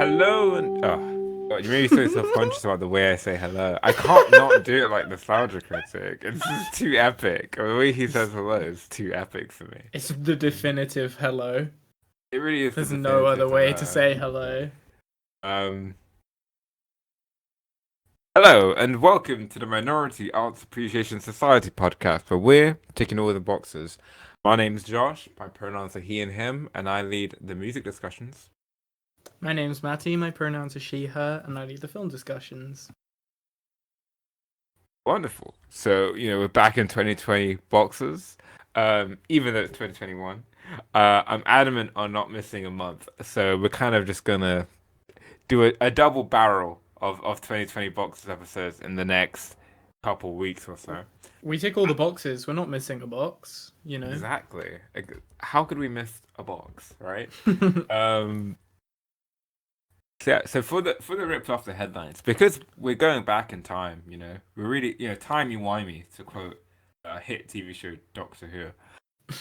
Hello and God, you made me so self-conscious about the way I say hello. I can't not do it like nostalgia critic. It's just too epic. The way he says hello is too epic for me. It's the definitive hello. It really is the There's no other definitive way to hello. say hello. Um, Hello and welcome to the Minority Arts Appreciation Society podcast, where we're ticking all the boxes. My name's Josh. My pronouns are he and him, and I lead the music discussions. My name's Matty, my pronouns are she, her, and I lead the film discussions. Wonderful. So, we're back in 2020 boxes, even though it's 2021. I'm adamant on not missing a month. So we're kind of just gonna do a double barrel of 2020 boxes episodes in the next couple weeks or so. We tick all the boxes. We're not missing a box, Exactly. How could we miss a box, right? Um, so for the ripped off the headlines, because we're going back in time, we're really, timey-wimey, to quote a hit TV show Doctor Who.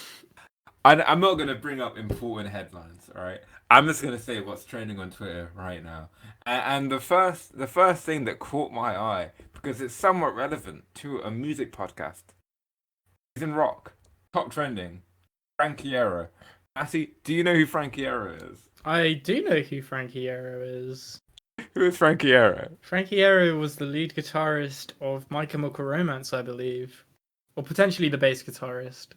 I'm not gonna bring up important headlines, all right? I'm just gonna say what's trending on Twitter right now, and the first thing that caught my eye, because it's somewhat relevant to a music podcast, is in rock, top trending, Frankie Iero. Actually, do you know who Frankie Iero is? I do know who Frankie Iero is. Who is Frankie Iero? Frankie Iero was the lead guitarist of My Chemical Romance, I believe. Or potentially the bass guitarist.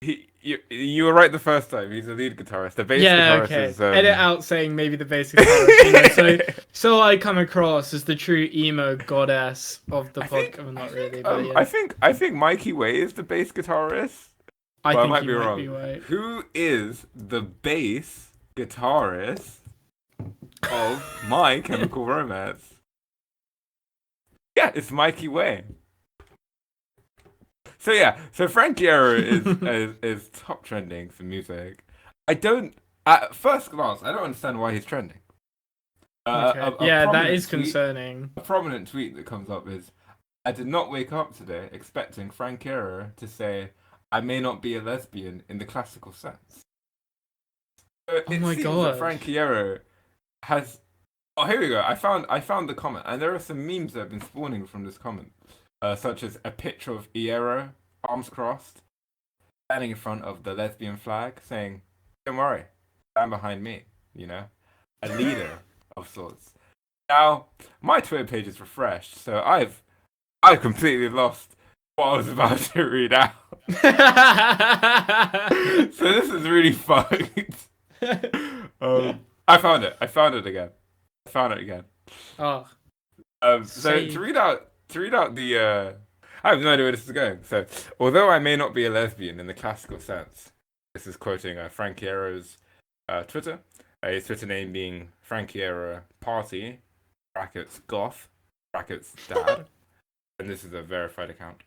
You were right the first time. He's the lead guitarist. The bass Yeah, guitarist okay. is Edit out saying maybe the bass guitarist. So I come across as the true emo goddess of the podcast. Not really, but yeah. I think Mikey Way is the bass guitarist. I Well, think might he be might wrong. be right. Who is the bass guitarist of My Chemical Romance? Yeah, it's Mikey Way. So Frankie Iero is top trending for music. At first glance, I don't understand why he's trending. Okay. That is concerning. A prominent tweet that comes up is, "I did not wake up today expecting Frank Iero to say I may not be a lesbian in the classical sense." So Oh my seems god. that Frank Iero has. Oh, here we go. I found the comment, and there are some memes that have been spawning from this comment, such as a picture of Iero, arms crossed, standing in front of the lesbian flag, saying, "Don't worry, stand behind me." A leader of sorts. Now, my Twitter page is refreshed, so I've completely lost what I was about to read out. So this is really fucked. I found it. I found it again. Oh. So to read out the I have no idea where this is going. So, although I may not be a lesbian in the classical sense, this is quoting Frank Iero's Twitter. His Twitter name being Frank Iero Party (brackets goth brackets dad), and this is a verified account.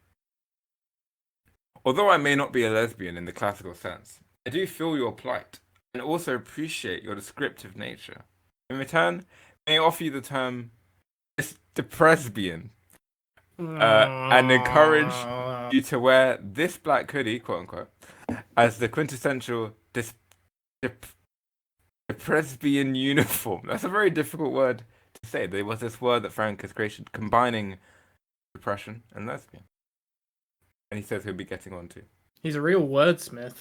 Although I may not be a lesbian in the classical sense, I do feel your plight and also appreciate your descriptive nature. In return, may I offer you the term depresbian and encourage you to wear this black hoodie, quote unquote, as the quintessential depresbian uniform. That's a very difficult word to say. There was this word that Frank has created combining depression and lesbian. And he says he'll be getting on to. He's a real wordsmith.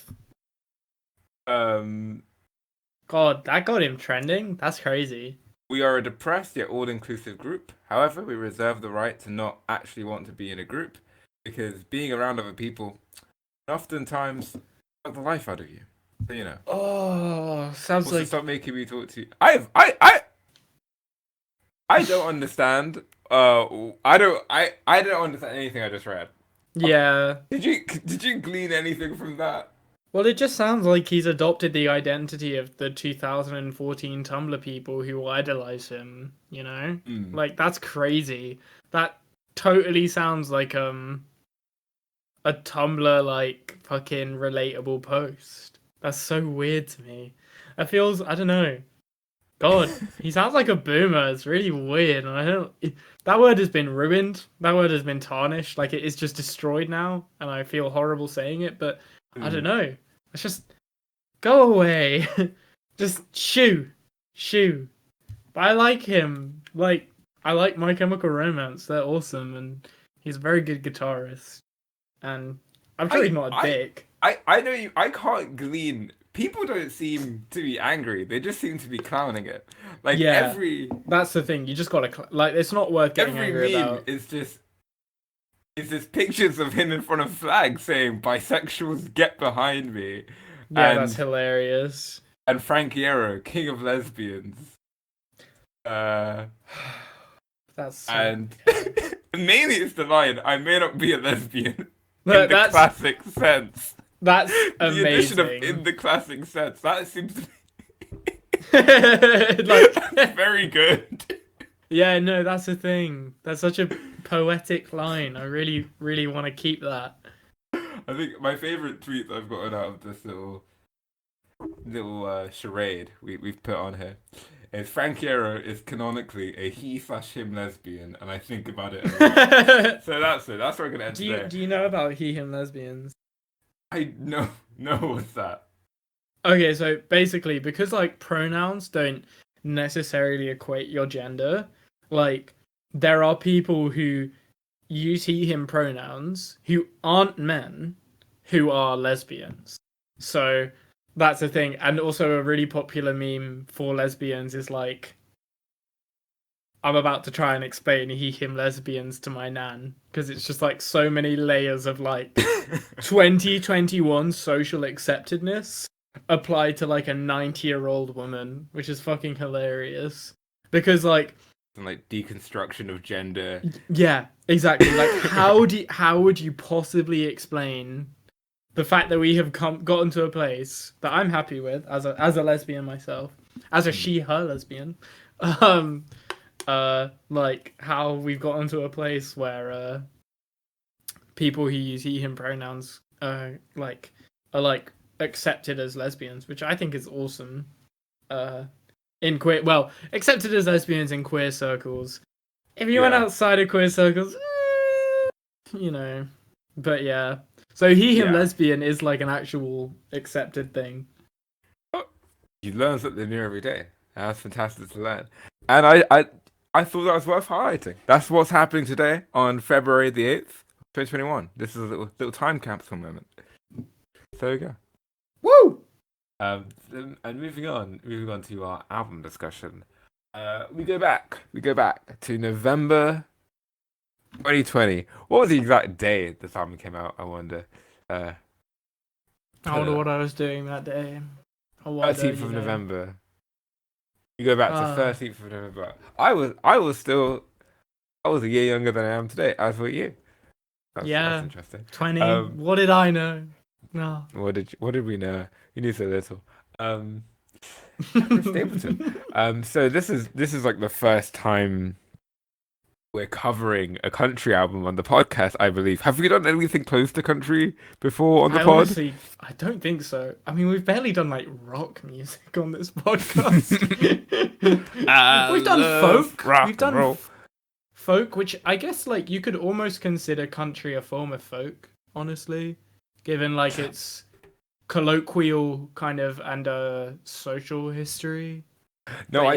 God, that got him trending? That's crazy. We are a depressed yet all-inclusive group. However, we reserve the right to not actually want to be in a group, because being around other people oftentimes suck the life out of you. So, Oh, sounds also, like... stop making me talk to you. I don't understand. I don't understand anything I just read. Yeah. Did you glean anything from that? Well, it just sounds like he's adopted the identity of the 2014 Tumblr people who idolize him, Like, that's crazy. That totally sounds like a Tumblr, like, fucking relatable post. That's so weird to me. I don't know. God, he sounds like a boomer. It's really weird. And that word has been ruined. That word has been tarnished. Like, it is just destroyed now. And I feel horrible saying it, but I don't know. Let's just go away. Just shoo. Shoo. But I like him. Like, I like My Chemical Romance. They're awesome, and he's a very good guitarist. And I'm sure he's not a dick. I know you. I can't glean. People don't seem to be angry. They just seem to be clowning it. Like Yeah, that's the thing. You just gotta like. It's not worth getting every angry meme about. is just pictures of him in front of flags saying "bisexuals get behind me," Yeah, that's and hilarious. Frank Iero, king of lesbians. Uh, That's so and okay. mainly it's the line, "I may not be a lesbian." In Look, the classic sense. that's The addition of amazing. in the classic sense. That seems to Like, that's very good. yeah, no, that's the thing. That's such a poetic line. I really, really want to keep that. I think my favorite tweet that I've gotten out of this little charade we've put on here is Frank Iero is canonically a he/him lesbian, and I think about it a lot. So that's it. That's where we're gonna end today. Do you know about he him lesbians? I know what's that. Okay, so basically, because like pronouns don't necessarily equate your gender, like there are people who use he him pronouns who aren't men who are lesbians. So that's the thing. And also a really popular meme for lesbians is like, I'm about to try and explain he him lesbians to my nan, because it's just like so many layers of like 2021 social acceptedness applied to like a 90-year-old woman, which is fucking hilarious. Because like, And like deconstruction of gender. yeah, exactly. Like how would you possibly explain the fact that we have gotten to a place that I'm happy with as a lesbian myself, as a she/her lesbian, like how we've gotten to a place where people who use he/him pronouns are like accepted as lesbians, which I think is awesome. Accepted as lesbians in queer circles. If you went outside of queer circles, you know, but yeah. So he/him lesbian is like an actual accepted thing. Oh, you learn something new every day. That's fantastic to learn. And I thought that was worth highlighting. That's what's happening today on February the 8th, 2021. This is a little time capsule moment. So there you go. Woo! And moving on to our album discussion. We go back to November 2020. What was the exact day this album came out? I wonder. I wonder what I was doing that day. 13th of November. You go back to 13th of November. I was a year younger than I am today. As were you. That's interesting. 20. What did I know? No. What did we know? We knew so little. Chris Stapleton. So this is like the first time we're covering a country album on the podcast, I believe. Have we done anything close to country before on the pod? Honestly, I don't think so. I mean, we've barely done like rock music on this podcast. We've done folk. We've done folk, which I guess like you could almost consider country a form of folk, honestly, given like its colloquial kind of and social history. No, I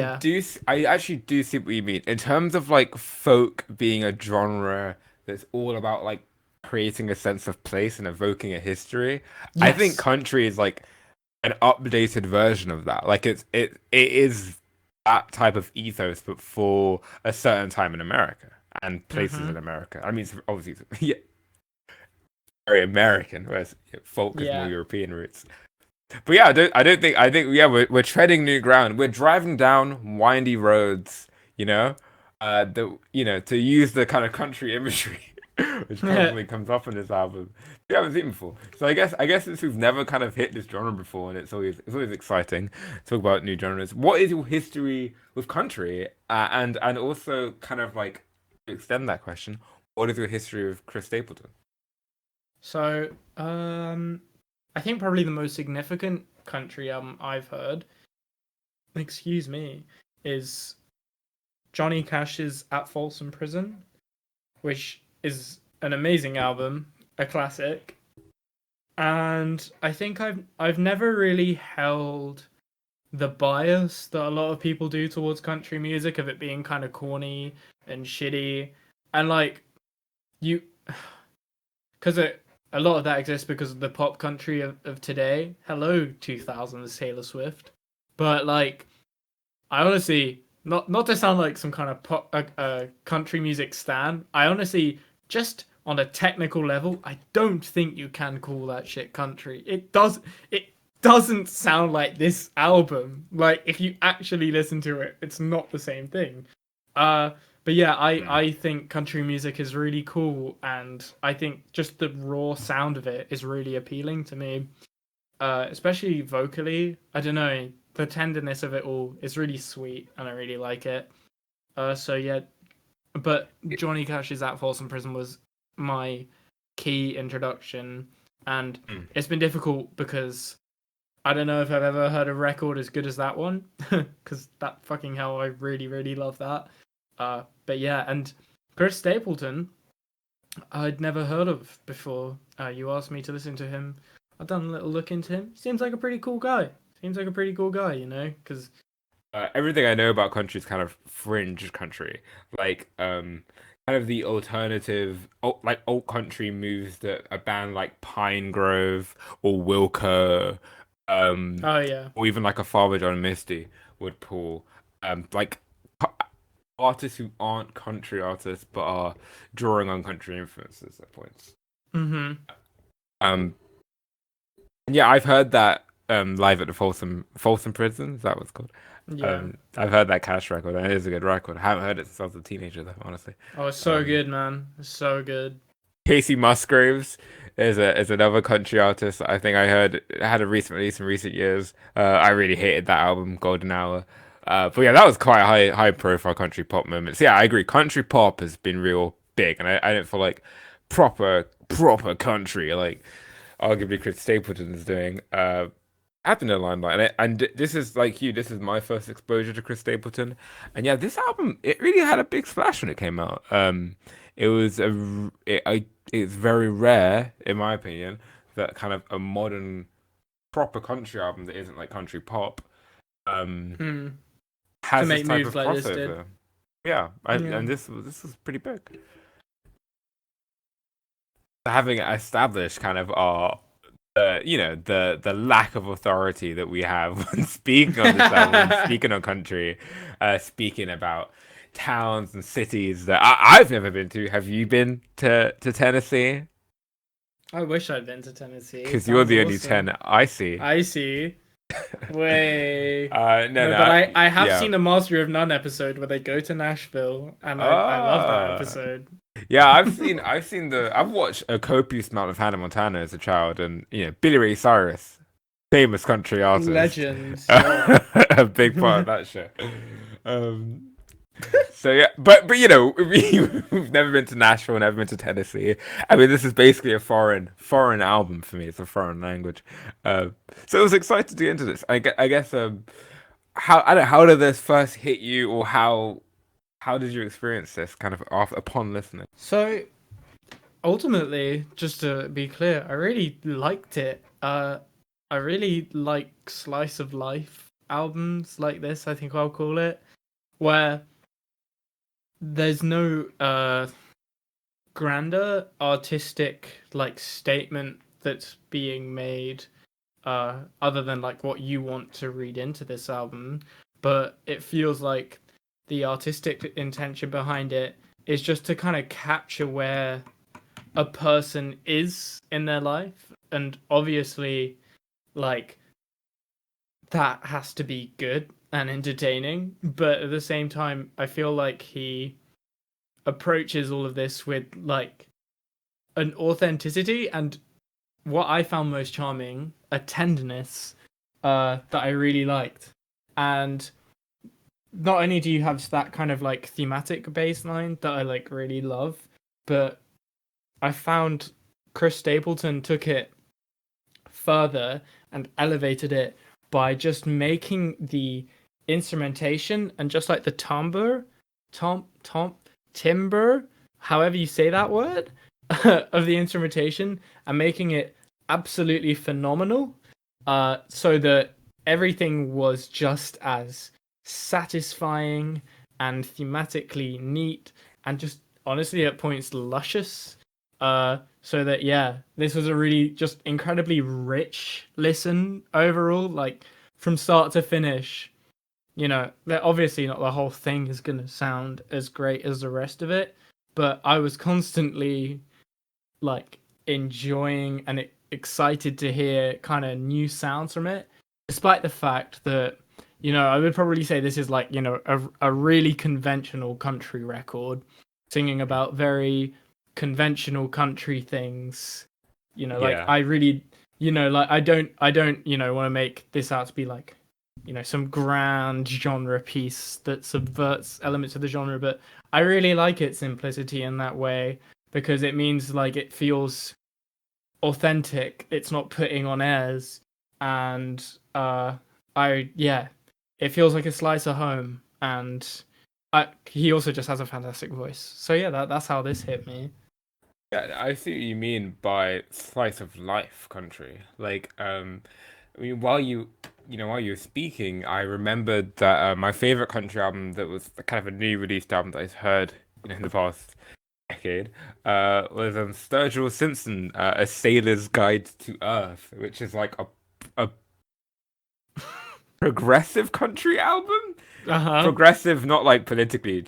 actually do see what you mean. In terms of like folk being a genre that's all about like creating a sense of place and evoking a history, yes. I think country is like an updated version of that. Like it is that type of ethos, but for a certain time in America and places in America. I mean, it's obviously yeah, very American, whereas folk is more European roots. But yeah, I think we're treading new ground. We're driving down windy roads, to use the kind of country imagery which probably comes up in this album. We haven't seen before. So I guess since we've never kind of hit this genre before, and it's always exciting to talk about new genres. What is your history with country? And also kind of like to extend that question, what is your history with Chris Stapleton? So, I think probably the most significant country album I've heard, excuse me, is Johnny Cash's At Folsom Prison, which is an amazing album, a classic. And I think I've never really held the bias that a lot of people do towards country music of it being kind of corny and shitty, and like you, because a lot of that exists because of the pop country of today. Hello, 2000s Taylor Swift, but like I honestly, not to sound like some kind of pop country music stan, I honestly, just on a technical level, I don't think you can call that shit country. It doesn't sound like this album. Like if you actually listen to it, it's not the same thing. But yeah, I think country music is really cool, and I think just the raw sound of it is really appealing to me. Especially vocally. I don't know, the tenderness of it all is really sweet, and I really like it. So yeah, but Johnny Cash's "At Folsom Prison" was my key introduction, and it's been difficult because I don't know if I've ever heard a record as good as that one, because that fucking hell, I really really love that. But yeah, and Chris Stapleton, I'd never heard of before. You asked me to listen to him. I've done a little look into him. Seems like a pretty cool guy. You know, because everything I know about country is kind of fringe country, like kind of the alternative, like alt country moves that a band like Pine Grove or Wilco, oh yeah, or even like a Father John Misty would pull, like artists who aren't country artists but are drawing on country influences at points. mm-hmm. Um, yeah, I've heard that live at the Folsom Prison. Is that what it's called? Yeah. I've heard that Cash record, and it is a good record. I haven't heard it since I was a teenager, though, honestly. Oh, it's so good, man. It's so good. Casey Musgraves is another country artist. I think I heard had a recent release in recent years. I really hated that album, Golden Hour. But yeah, that was quite a high profile country pop moment. So yeah, I agree. Country pop has been real big, and I don't feel like proper country like arguably Chris Stapleton is doing. At the limelight, and this is like you. This is my first exposure to Chris Stapleton, and yeah, this album it really had a big splash when it came out. It was it's very rare, in my opinion, that kind of a modern proper country album that isn't like country pop has To this make type moves of like this did. crossover. Yeah, Yeah. and this was pretty big. Having established kind of our the lack of authority that we have when speaking on this album, speaking on country, speaking about towns and cities that I've never been to. Have you been to Tennessee? I wish I'd been to Tennessee. Because you're the only Awesome. 10 I see. I see. Way. No, but I have yeah. seen the Master of None episode where they go to Nashville, and I love that episode. Yeah, I've watched a copious amount of Hannah Montana as a child, and Billy Ray Cyrus, famous country artist, Legend. a big part of that show. So yeah, but we've never been to Nashville, never been to Tennessee. I mean, this is basically a foreign album for me. It's a foreign language. So I was excited to get into this. I guess how did this first hit you, or how did you experience this kind of upon listening? So ultimately, just to be clear, I really liked it. I really like slice of life albums like this, I think I'll call it, where there's no grander artistic like statement that's being made other than like what you want to read into this album, but it feels like the artistic intention behind it is just to kind of capture where a person is in their life, and obviously like that has to be good and entertaining, but at the same time I feel like he approaches all of this with like an authenticity and what I found most charming, a tenderness that I really liked. And not only do you have that kind of like thematic baseline that I like really love, but I found Chris Stapleton took it further and elevated it by just making the instrumentation and just like the timbre, however you say that word, of the instrumentation, and making it absolutely phenomenal. So that everything was just as satisfying and thematically neat and just honestly at points luscious. So that yeah, this was a really just incredibly rich listen overall, like from start to finish. You know, that obviously not the whole thing is gonna sound as great as the rest of it, but I was constantly like enjoying and excited to hear kind of new sounds from it, despite the fact that, you know, I would probably say this is like, you know, a really conventional country record singing about very conventional country things. You know, like Yeah. I really, you know, like I don't, you know, want to make this out to be like, you know, some grand genre piece that subverts elements of the genre, but I really like its simplicity in that way because it means like it feels authentic. It's not putting on airs, and I yeah, it feels like a slice of home. And he also just has a fantastic voice. So yeah, that's how this hit me. Yeah, I see what you mean by slice of life country. Like, I mean, while you were speaking, I remembered that my favorite country album that was kind of a new released album that I've heard, in the past decade, was Sturgill Simpson, A Sailor's Guide to Earth, which is like a progressive country album. Uh huh. Progressive, not like politically.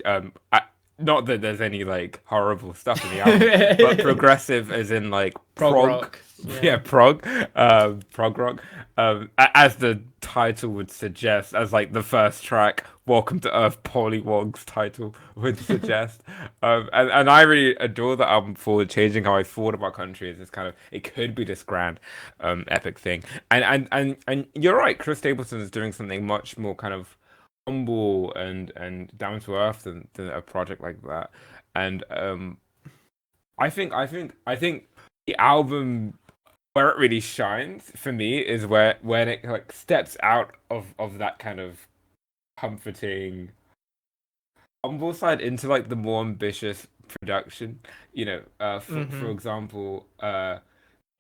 Not that there's any like horrible stuff in the album, but progressive as in like Prog prog, rock. yeah, Yeah. prog rock. As the title would suggest, as like the first track, "Welcome to Earth," Pollywog's title would suggest. And I really adore the album for changing how I thought about country. As this kind of, it could be this grand, epic thing. And you're right, Chris Stapleton is doing something much more kind of humble and down to earth than a project like that. And I think the album where it really shines for me is where when it like steps out of that kind of comforting humble side into like the more ambitious production. For Mm-hmm. example, the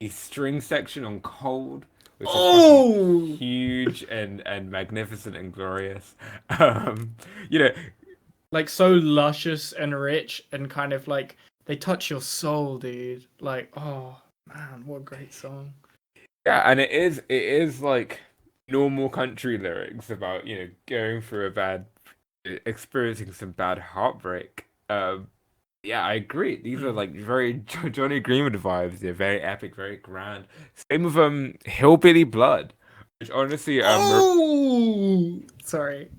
string section on Cold, which is fucking Oh, huge and magnificent and glorious. Um, you know, like so luscious and rich and kind of like they touch your soul, dude. Like, oh man, what a great song. yeah, and it is like normal country lyrics about, going through a bad, experiencing some bad heartbreak. Yeah, I agree. These are Mm. like very Johnny Greenwood vibes. They're very epic, very grand. Same with Hillbilly Blood, which honestly Oh, sorry.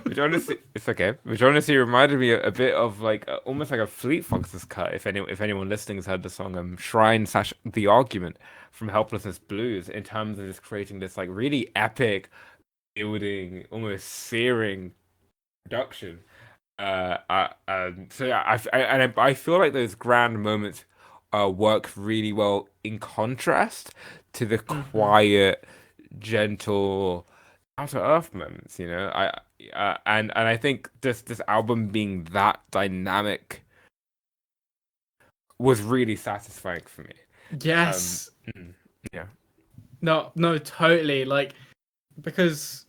which honestly, it's okay. Which honestly reminded me a bit of like almost like a Fleet Foxes cut. If anyone listening has heard the song Shrine slash The Argument from Helplessness Blues, in terms of just creating this like really epic, building, almost searing production. So yeah, I feel like those grand moments work really well in contrast to the Mm-hmm. quiet, gentle, out to earth moments. And I think this album being that dynamic was really satisfying for me. Um, Yes. mm, yeah, No, no, totally. Like because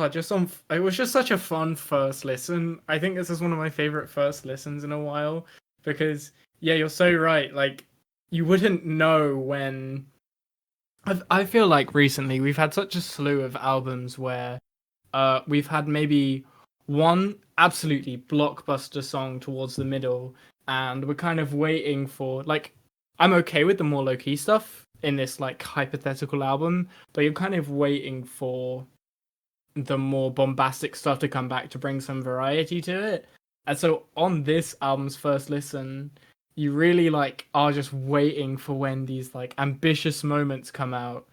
just on it was just such a fun first listen. I think this is one of my favorite first listens in a while because yeah, you're so right. Like you wouldn't know when I feel like recently we've had such a slew of albums where we've had maybe one absolutely blockbuster song towards the middle, and we're kind of waiting for like I'm okay with the more low key stuff in this like hypothetical album, but you're kind of waiting for the more bombastic stuff to come back to bring some variety to it. And so on this album's first listen, you really like are just waiting for when these like ambitious moments come out.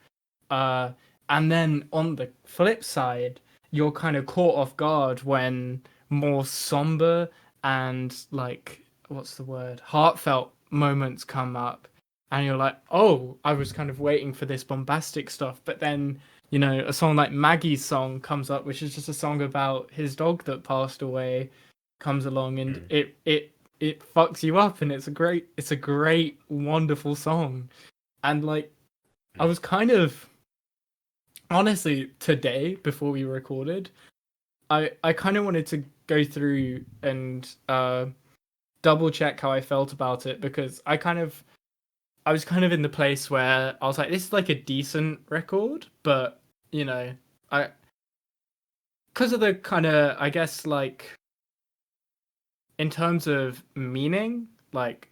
Uh and then on the flip side, you're kind of caught off guard when more somber and like what's the word? Heartfelt moments come up and you're like, "Oh, I was kind of waiting for this bombastic stuff." But then you know, a song like Maggie's song comes up, which is just a song about his dog that passed away, comes along and mm, it fucks you up and it's a great, wonderful song. And like I mm, was kind of honestly, today before we recorded, I kind of wanted to go through and double check how I felt about it because I was kind of in the place where I was like, this is like a decent record, but you know, I because of the kind of I guess like in terms of meaning, like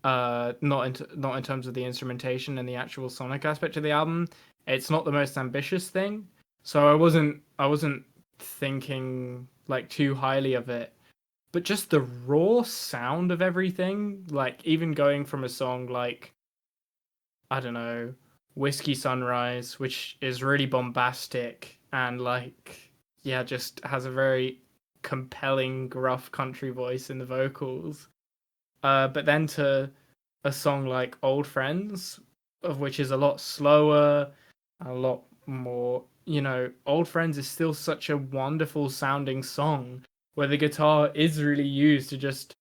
not in terms of the instrumentation and the actual sonic aspect of the album, it's not the most ambitious thing. So I wasn't thinking like too highly of it. But just the raw sound of everything, like even going from a song like I don't know, Whiskey Sunrise, which is really bombastic and like yeah, just has a very compelling gruff country voice in the vocals. But then to a song like Old Friends, of which is a lot slower, a lot more, Old Friends is still such a wonderful sounding song where the guitar is really used to just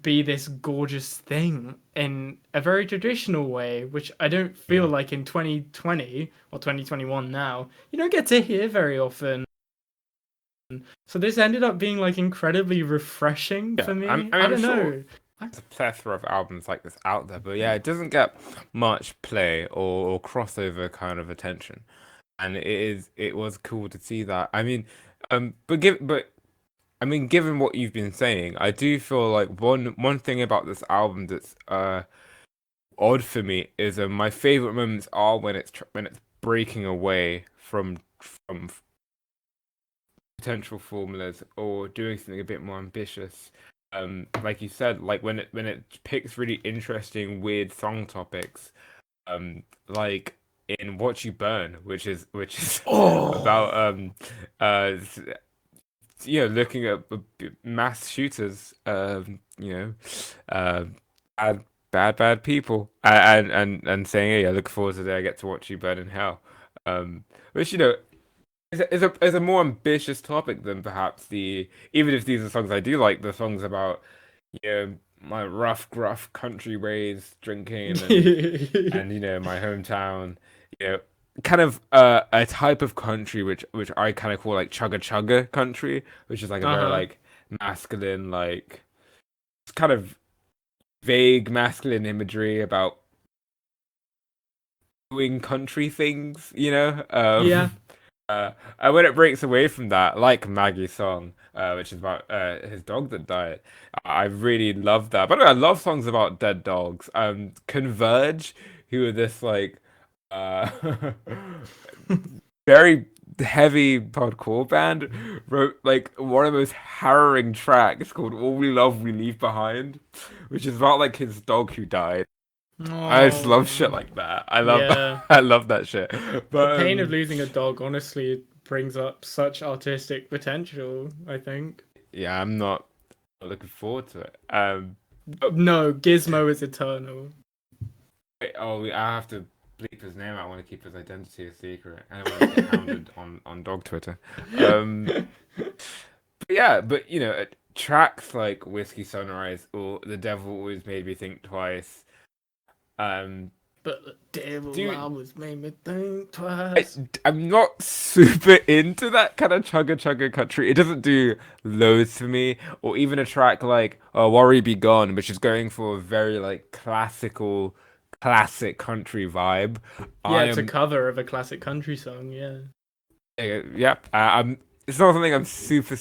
be this gorgeous thing in a very traditional way, which I don't feel Yeah. like in 2020 or 2021 now, you don't get to hear very often. So this ended up being like incredibly refreshing Yeah, for me. I I'm don't sure know. there's a plethora of albums like this out there, but yeah, it doesn't get much play or crossover kind of attention, and it was cool to see that. I mean, but I mean, given what you've been saying, I do feel like one thing about this album that's odd for me is my favorite moments are when it's breaking away from potential formulas or doing something a bit more ambitious. Like you said, like when it picks really interesting, weird song topics. Like in What You Burn, which is about Oh, uh looking at mass shooters, uh bad people, and saying, hey, I look forward to the day I get to watch you burn in hell. Which is a more ambitious topic than perhaps even if these are songs I do like, the songs about, my rough, gruff country ways, drinking and my hometown, you know, kind of a type of country which I kind of call like chugga chugga country, which is like a very uh-huh. like masculine, like kind of vague masculine imagery about doing country things, Yeah. and when it breaks away from that, like Maggie's song, which is about his dog that died, I really love that. By the way, I love songs about dead dogs. Converge, who are this like uh, very heavy hardcore band, wrote like one of the most harrowing tracks called "All We Love We Leave Behind," which is about like his dog who died. I just love shit Oh, like that. I love yeah. I love that shit. The But pain of losing a dog honestly brings up such artistic potential, I think. yeah, I'm not looking forward to it. Oh, No, Gizmo is eternal. wait, I have to bleep his name. I want to keep his identity a secret. I don't want to get hounded on dog Twitter. Um, but yeah, but tracks like Whiskey Sunrise or The Devil Always Made Me Think Twice. Um, But the devil do always made me think I, twice. I'm not super into that kind of chugga chugga country. It doesn't do loads for me. Or even a track like Worry Be Gone, which is going for a very like classic country vibe. Yeah, I it's a am, cover of a classic country song, yeah. yep. I'm. It's not something I'm super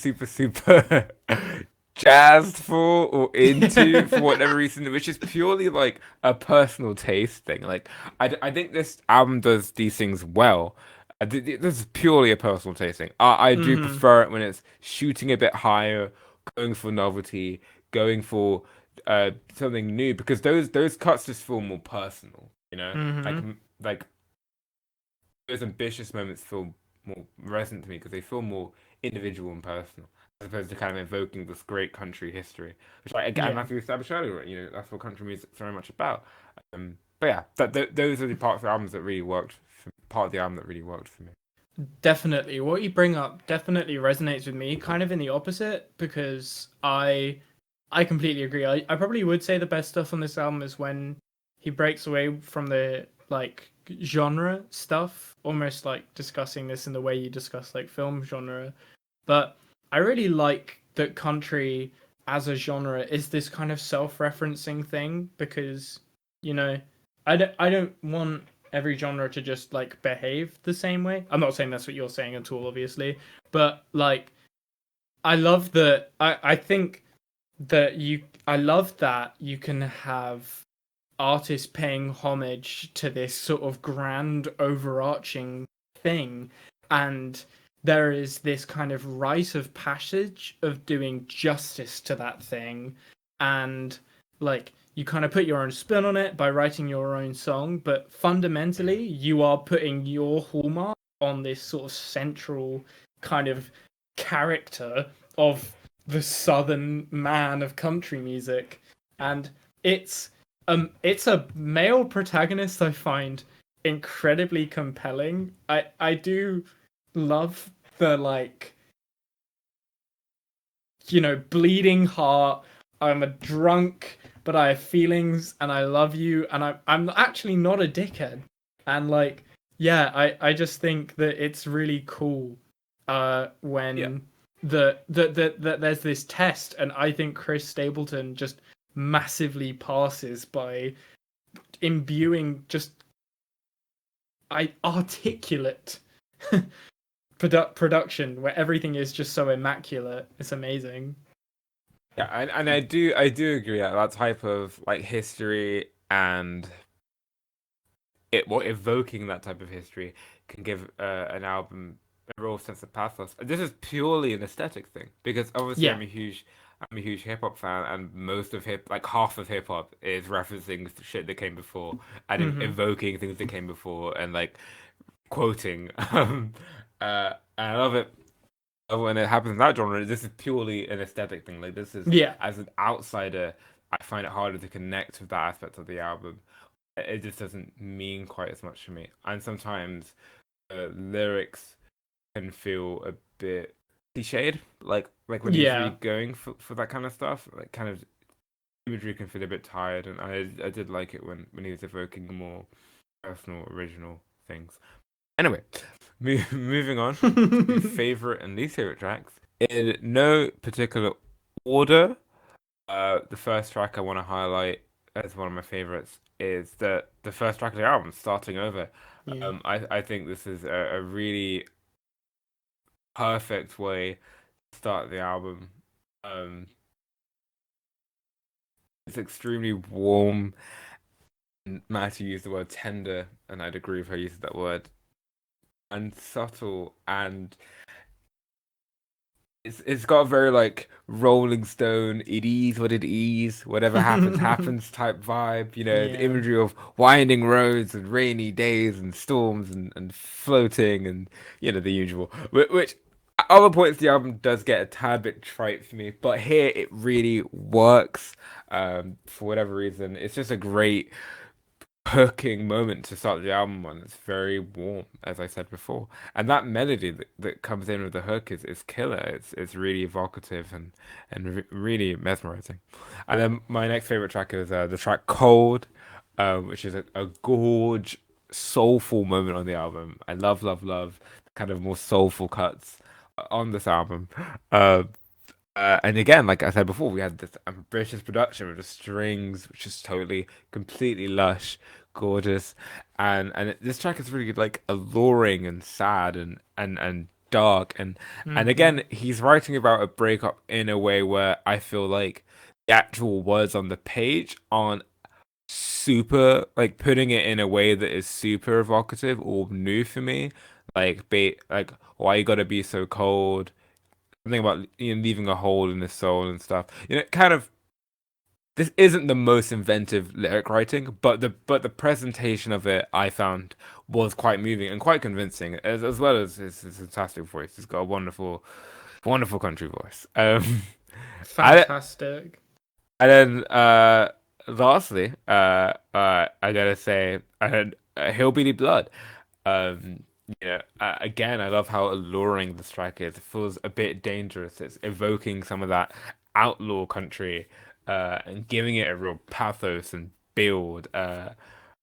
jazzed for or into for whatever reason, which is purely like a personal taste thing. Like, I think this album does these things well. This is purely a personal taste thing. I do Mm-hmm. prefer it when it's shooting a bit higher, going for novelty, going for something new, because those cuts just feel more personal. Like Mm-hmm. like those ambitious moments feel more resonant to me because they feel more individual and personal, as opposed to kind of evoking this great country history, which, like, again, Yeah. like we established earlier, that's what country music's very much about. But yeah, those are the parts of the albums that really worked. Part of the album that really worked for me. Definitely. What you bring up definitely resonates with me, kind of in the opposite, because I completely agree. I probably would say the best stuff on this album is when he breaks away from the like genre stuff, almost like discussing this in the way you discuss like film genre. But I really like that country as a genre is this kind of self-referencing thing because, you know, I don't want every genre to just like behave the same way. I'm not saying that's what you're saying at all, obviously, but like I love that I think that you I love that you can have artists paying homage to this sort of grand overarching thing, and there is this kind of rite of passage of doing justice to that thing, and like you kind of put your own spin on it by writing your own song, but fundamentally you are putting your hallmark on this sort of central kind of character of the southern man of country music. And it's a male protagonist I find incredibly compelling. I do love the like, you know, bleeding heart. I'm a drunk, but I have feelings and I love you, and I'm actually not a dickhead. And like, yeah, I just think that it's really cool Yeah. when the there's this test, and I think Chris Stapleton just massively passes by imbuing just I articulate production where everything is just so immaculate. It's amazing. Yeah, and I do agree that that type of like history and evoking that type of history can give an album a real sense of pathos. This is purely an aesthetic thing because obviously Yeah. I'm a huge hip hop fan, and most of half of hip hop is referencing shit that came before and Hmm. evoking things that came before and like quoting. And I love it when it happens in that genre. This is purely an aesthetic thing. Like this is Yeah. as an outsider, I find it harder to connect with that aspect of the album. It just doesn't mean quite as much to me. And sometimes lyrics can feel a bit cliched, like when he's really Yeah. going for that kind of stuff. Like kind of imagery can feel a bit tired, and I did like it when he was evoking more personal, original things. Anyway, moving on to favorite and least favorite tracks in no particular order. The first track I want to highlight as one of my favorites is the first track of the album, "Starting Over." Yeah. I think this is a really perfect way to start the album. Um, it's extremely warm. And Matty used the word tender, and I'd agree with her use of that word. And subtle, and it's got a very like Rolling Stone, it is what it is, whatever happens, happens type vibe. You know, the Yeah. imagery of winding roads and rainy days and storms and floating and you know the usual. Which at other points the album does get a tad bit trite for me, but here it really works. For whatever reason, it's just a great hooking moment to start the album on. It's very warm, as I said before, and that melody that comes in with the hook is killer. It's really evocative and really mesmerizing. And then my next favorite track is the track "Cold," which is a gorge, soulful moment on the album. I love kind of more soulful cuts on this album. Uh, and again, like I said before, we had this ambitious production with the strings, which is totally, completely lush, gorgeous, this track is really like alluring and sad and dark, and Hmm. again, he's writing about a breakup in a way where I feel like the actual words on the page aren't super like putting it in a way that is super evocative or new for me, like why you gotta be so cold something about leaving a hole in his soul and stuff. You know, kind of this isn't the most inventive lyric writing, but the presentation of it I found was quite moving and quite convincing, as well as his fantastic voice. He's got a wonderful country voice. I Fantastic. and then lastly, I gotta say, Hillbilly Blood. Again, I love how alluring this track is. It feels a bit dangerous. It's evoking some of that outlaw country, and giving it a real pathos and build.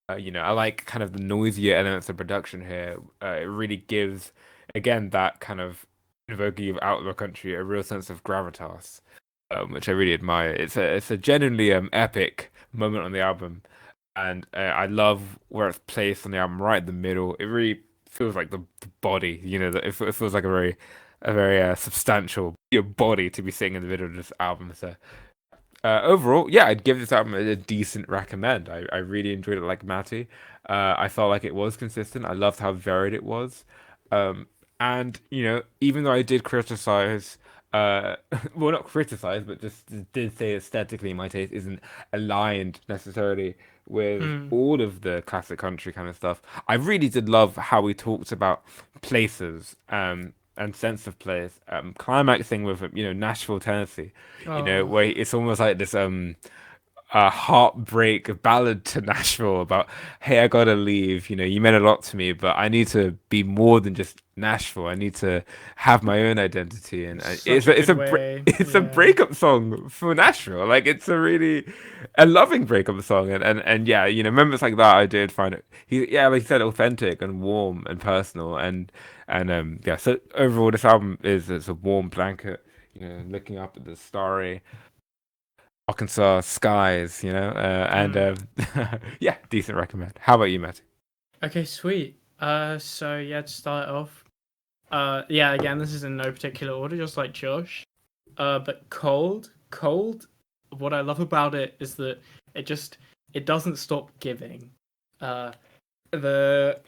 I like kind of the noisier elements of production here. It really gives, again, that kind of invoking of Outlaw Country a real sense of gravitas, which I really admire. It's a genuinely epic moment on the album, and I love where it's placed on the album, right in the middle. It really feels like the body, it feels like a very substantial body to be sitting in the middle of this album. So overall, yeah, I'd give this album a decent recommend. I really enjoyed it like Matty. I felt like it was consistent. I loved how varied it was. And, even though I did criticize, uh, well, not criticize, but just did say aesthetically my taste isn't aligned necessarily with Hmm. all of the classic country kind of stuff. I really did love how he talked about places, and sense of place, climaxing with, Nashville, Tennessee, Oh, where it's almost like this a heartbreak ballad to Nashville about, hey, I gotta leave. You meant a lot to me, but I need to be more than just Nashville. I need to have my own identity, and such a good way. it's a Yeah. breakup song for Nashville. Like it's a really a loving breakup song, and yeah, moments like that I did find it. Yeah, like you said, authentic and warm and personal, and yeah. So overall, this album is it's a warm blanket. Looking up at the starry Arkansas skies, and Hmm. yeah, decent recommend. How about you, Matt? Okay, sweet. So yeah, to start off, yeah, again, this is in no particular order, just like Josh. But cold. What I love about it is that it just it doesn't stop giving. Uh, the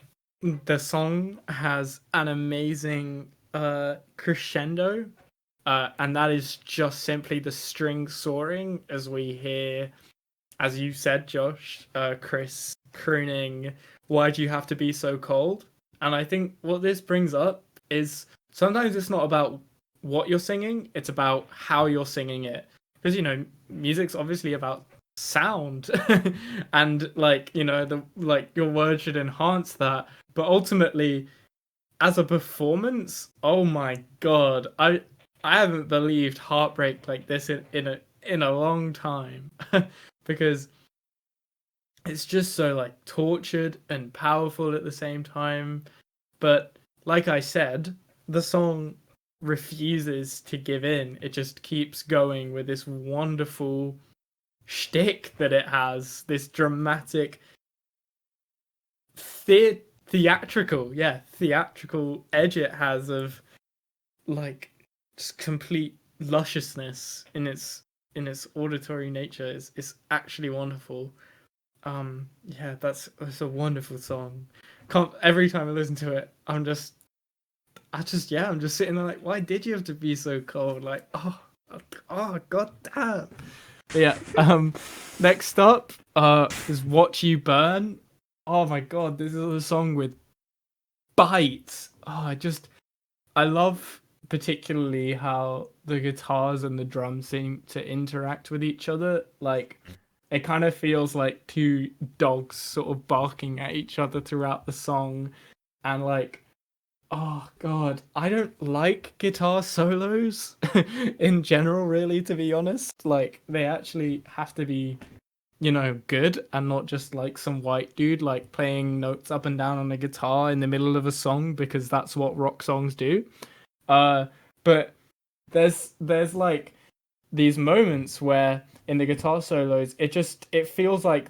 the song has an amazing crescendo, and that is just simply the string soaring as we hear, as you said, Josh, Chris crooning, "Why'd you have to be so cold?" And I think what this brings up is sometimes it's not about what you're singing, it's about how you're singing it. Because, music's obviously about sound. And, like, your words should enhance that. But ultimately, as a performance, oh my god, I haven't believed heartbreak like this in a long time. Because it's just so like tortured and powerful at the same time. But like I said, the song refuses to give in. It just keeps going with this wonderful shtick that it has, this dramatic, theatrical edge it has of like just complete lusciousness in its auditory nature. Is actually wonderful. Yeah, that's a wonderful song. Can't, every time I listen to it, I'm just sitting there like, why did you have to be so cold? Like, god damn. But yeah, next up, is Watch You Burn. Oh my god, this is a song with bites. I love particularly how the guitars and the drums seem to interact with each other. Like, it kind of feels like two dogs sort of barking at each other throughout the song. And, like, oh god, I don't like guitar solos in general, really, to be honest. Like, they actually have to be, good and not just like some white dude like playing notes up and down on a guitar in the middle of a song, because that's what rock songs do. uh but there's like these moments where in the guitar solos it feels like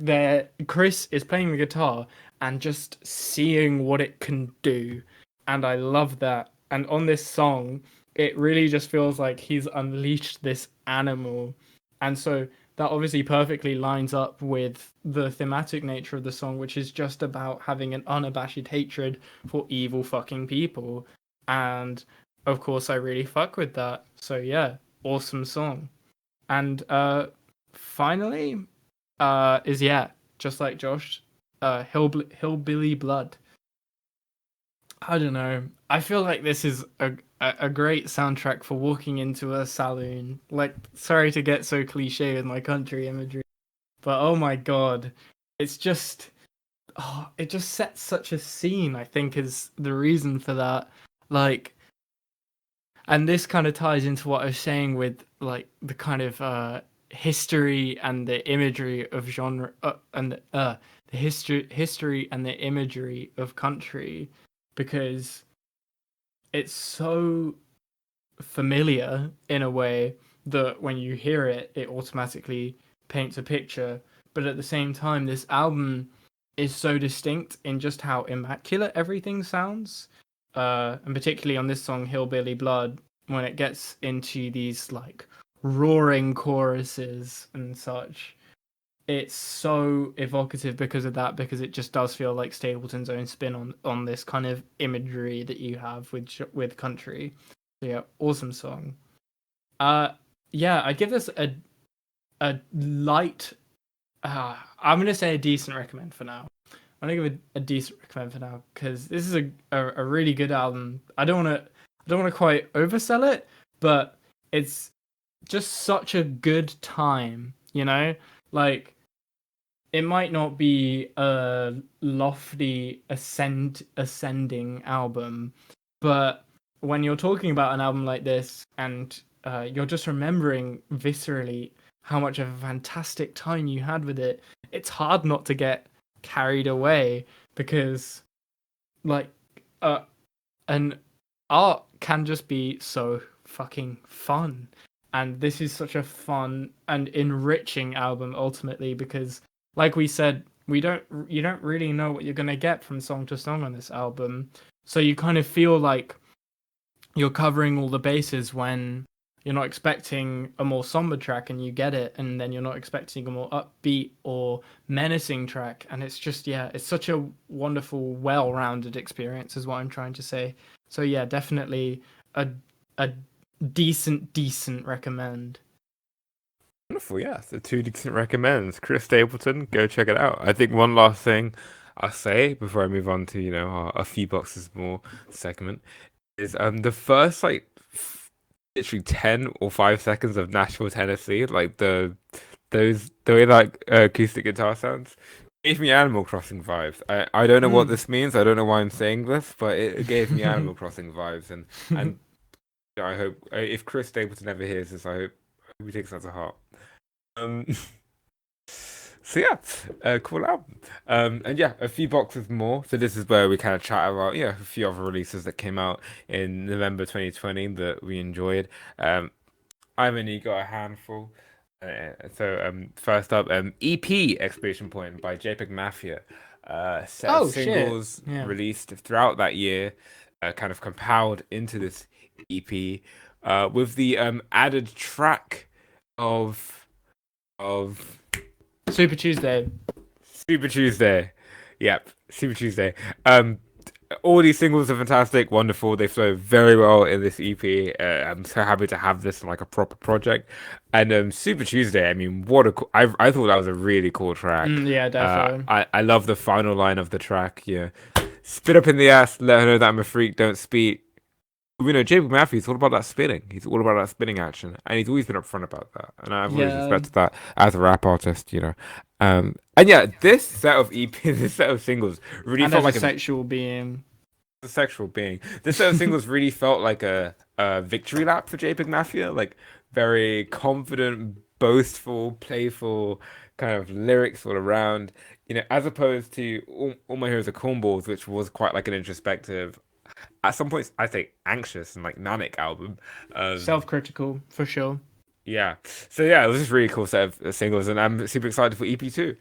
Chris is playing the guitar and just seeing what it can do, and I love that. And on this song it really just feels like he's unleashed this animal. And so that obviously perfectly lines up with the thematic nature of the song, which is just about having an unabashed hatred for evil fucking people. And of course I really fuck with that. So yeah, awesome song. And finally, is, yeah, just like Josh, Hillbilly Blood. I don't know. I feel like this is a great soundtrack for walking into a saloon. Like, sorry to get so cliche with my country imagery, but oh my god, it's just, it just sets such a scene. I think is the reason for that. Like, and this kind of ties into what I was saying with like the kind of history and the imagery of genre, and the history and the imagery of country, because it's so familiar in a way that when you hear it, it automatically paints a picture. But at the same time, this album is so distinct in just how immaculate everything sounds. And particularly on this song, Hillbilly Blood, when it gets into these like roaring choruses and such, it's so evocative because of that, because it just does feel like Stapleton's own spin on this kind of imagery that you have with country. So yeah, awesome song. Yeah, I give this a light. I'm gonna say a decent recommend for now. I'm gonna give it a decent recommend for now because this is a really good album. I don't wanna quite oversell it, but it's just such a good time, you know? Like, it might not be a lofty ascending album, but when you're talking about an album like this and you're just remembering viscerally how much of a fantastic time you had with it, it's hard not to get carried away, because like an art can just be so fucking fun. And this is such a fun and enriching album ultimately, because like we said, you don't really know what you're going to get from song to song on this album. So you kind of feel like you're covering all the bases when you're not expecting a more somber track and you get it, and then you're not expecting a more upbeat or menacing track, and it's just, yeah, it's such a wonderful, well-rounded experience is what I'm trying to say. So yeah, definitely a decent recommend. Wonderful, yeah. So two decent recommends. Chris Stapleton, go check it out. I think one last thing I'll say before I move on to, our a few boxes more segment is the first like literally 10 or 5 seconds of Nashville, Tennessee, like the way like acoustic guitar sounds gave me Animal Crossing vibes. I don't know what this means. I don't know why I'm saying this, but it gave me Animal Crossing vibes, and I hope if Chris Stapleton ever hears this, I hope he takes that to heart. So yeah, cool album. And yeah, a few boxes more. So this is where we kind of chat about a few other releases that came out in November 2020 that we enjoyed. I've only got a handful. First up, EP Exclamation Point by JPEG Mafia. Set of singles released throughout that year, kind of compiled into this EP, with the added track of Super Tuesday. Yep, Super Tuesday. All these singles are fantastic, wonderful. They flow very well in this EP. I'm so happy to have this in like a proper project. And Super Tuesday, I mean, I thought that was a really cool track. Yeah, definitely. I love the final line of the track. Yeah, spit up in the ass, let her know that I'm a freak, don't speak. Jacob Matthews, all about that spinning. He's all about that spinning action, and he's always been upfront about that. And I've always respected that as a rap artist, And yeah, this set of this set of singles really felt like a sexual being. A sexual being. This set of singles really felt like a victory lap for JPEG Mafia, like very confident, boastful, playful kind of lyrics all around. As opposed to All My Heroes Are Cornballs, which was quite like an introspective, at some points, I think, anxious and like manic album. Self-critical, for sure. Yeah. So yeah, it was just a really cool set of singles, and I'm super excited for EP2.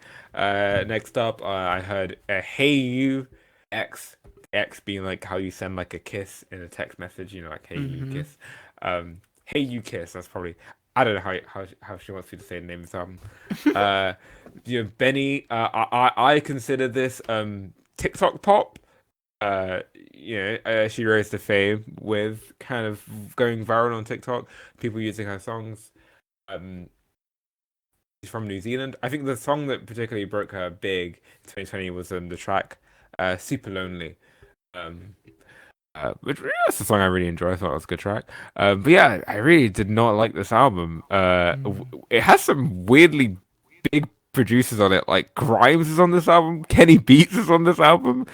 Next up, I heard Hey You X. X being like how you send like a kiss in a text message, like Hey You Kiss. Hey You Kiss. That's probably, I don't know how she wants me to say the name of the album. Benny. I consider this TikTok pop. She rose to fame with kind of going viral on TikTok, people using her songs. She's from New Zealand. I think the song that particularly broke her big in 2020 was the track Super Lonely. Which that's a song I really enjoy. I thought it was a good track. But yeah, I really did not like this album. It has some weirdly big producers on it, like Grimes is on this album, Kenny Beats is on this album,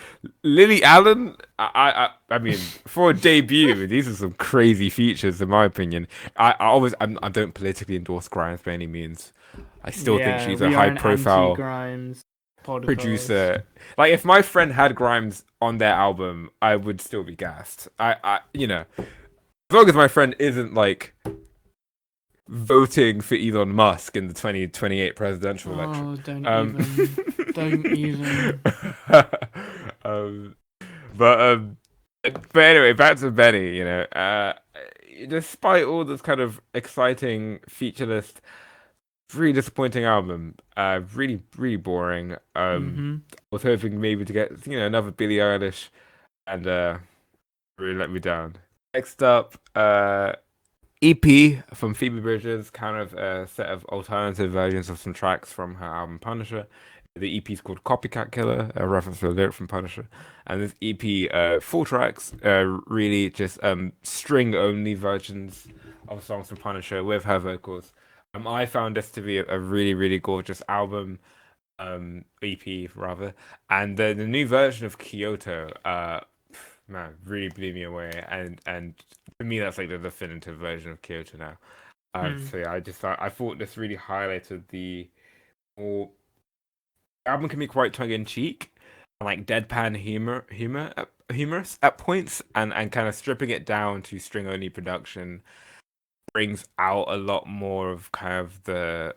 Lily Allen. I mean, for a debut, these are some crazy features in my opinion. I don't politically endorse Grimes by any means. I still think she's a high profile. Grimes. producer. Like, if my friend had Grimes on their album, I would still be gassed. As long as my friend isn't like voting for Elon Musk in the 2028 presidential election. Oh, don't even. um, but anyway, back to Benny. Despite all this kind of exciting feature list, really disappointing album. Really, really boring. Was hoping maybe to get another Billie Eilish, and really let me down. Next up, EP from Phoebe Bridgers, kind of a set of alternative versions of some tracks from her album Punisher. The EP is called Copycat Killer, a reference to a lyric from Punisher. And this EP, 4 tracks, really just string only versions of songs from Punisher with her vocals. I found this to be a really, really gorgeous album, EP rather. And the new version of Kyoto, man, really blew me away. And for me, that's like the definitive version of Kyoto now. So yeah, I thought this really highlighted the more album can be quite tongue in cheek and like deadpan humorous at points, and kind of stripping it down to string only production brings out a lot more of kind of the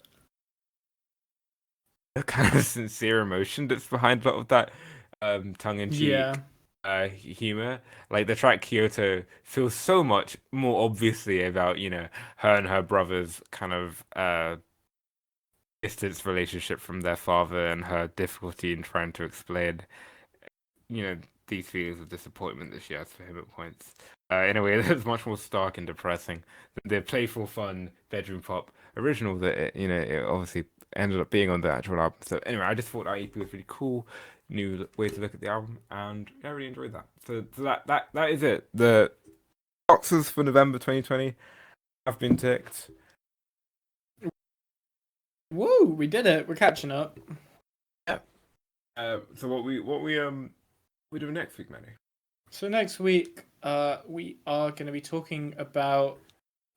kind of sincere emotion that's behind a lot of that tongue in cheek humor. Like the track Kyoto feels so much more obviously about her and her brother's kind of distance relationship from their father, and her difficulty in trying to explain these feelings of disappointment that she has for him at points, in a way that's much more stark and depressing than the playful fun bedroom pop original that it obviously ended up being on the actual album. So anyway, I just thought that EP was really cool, new way to look at the album, and I really enjoyed that. So that is it. The boxes for November 2020 have been ticked. Woo, we did it. We're catching up. Yeah. So what we doing next week, Manny? So next week, we are going to be talking about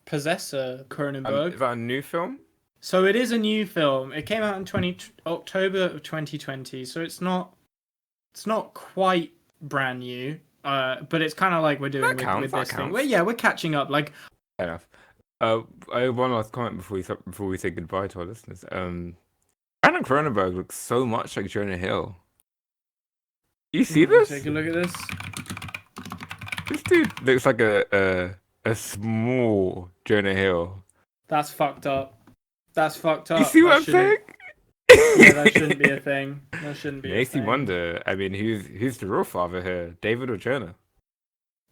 Possessor, Cronenberg. Is that a new film? So it is a new film. It came out in October of 2020. So it's not quite brand new. But it's kind of like we're doing with this thing. Well, yeah, we're catching up. Like, fair enough. I have one last comment before we say goodbye to our listeners. Brandon Cronenberg looks so much like Jonah Hill. You see this? Take a look at this. This dude looks like a small Jonah Hill. That's fucked up. You see what I'm saying? Yeah, that shouldn't be a thing. That shouldn't be. Makes you wonder. I mean, who's the real father here, David or Jonah?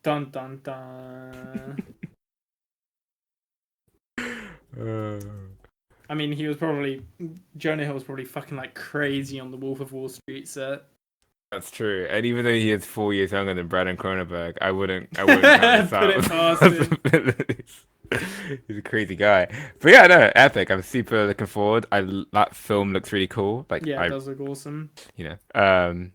Dun dun dun. I mean, Jonah Hill was probably fucking like crazy on the Wolf of Wall Street set. That's true. And even though he is 4 years younger than Brandon Cronenberg, I wouldn't count this Put it past him. He's a crazy guy. But yeah, no, epic. I'm super looking forward. That film looks really cool. Like, yeah, it does look awesome. Don't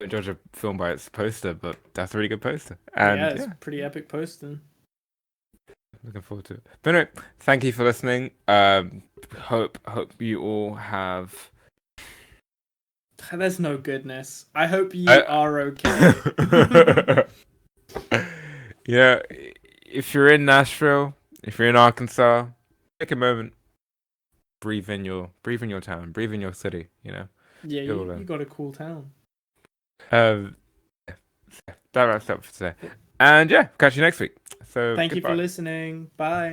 judge a film by its poster, but that's a really good poster. And yeah, it's a pretty epic poster. Looking forward to it. But no, thank you for listening. Hope you all have. There's no goodness. I hope you are okay. Yeah, if you're in Nashville, if you're in Arkansas, take a moment, breathe in your town, breathe in your city. Yeah, you got a cool town. That wraps up for today, and yeah, catch you next week. So thank goodbye. you for listening. Bye.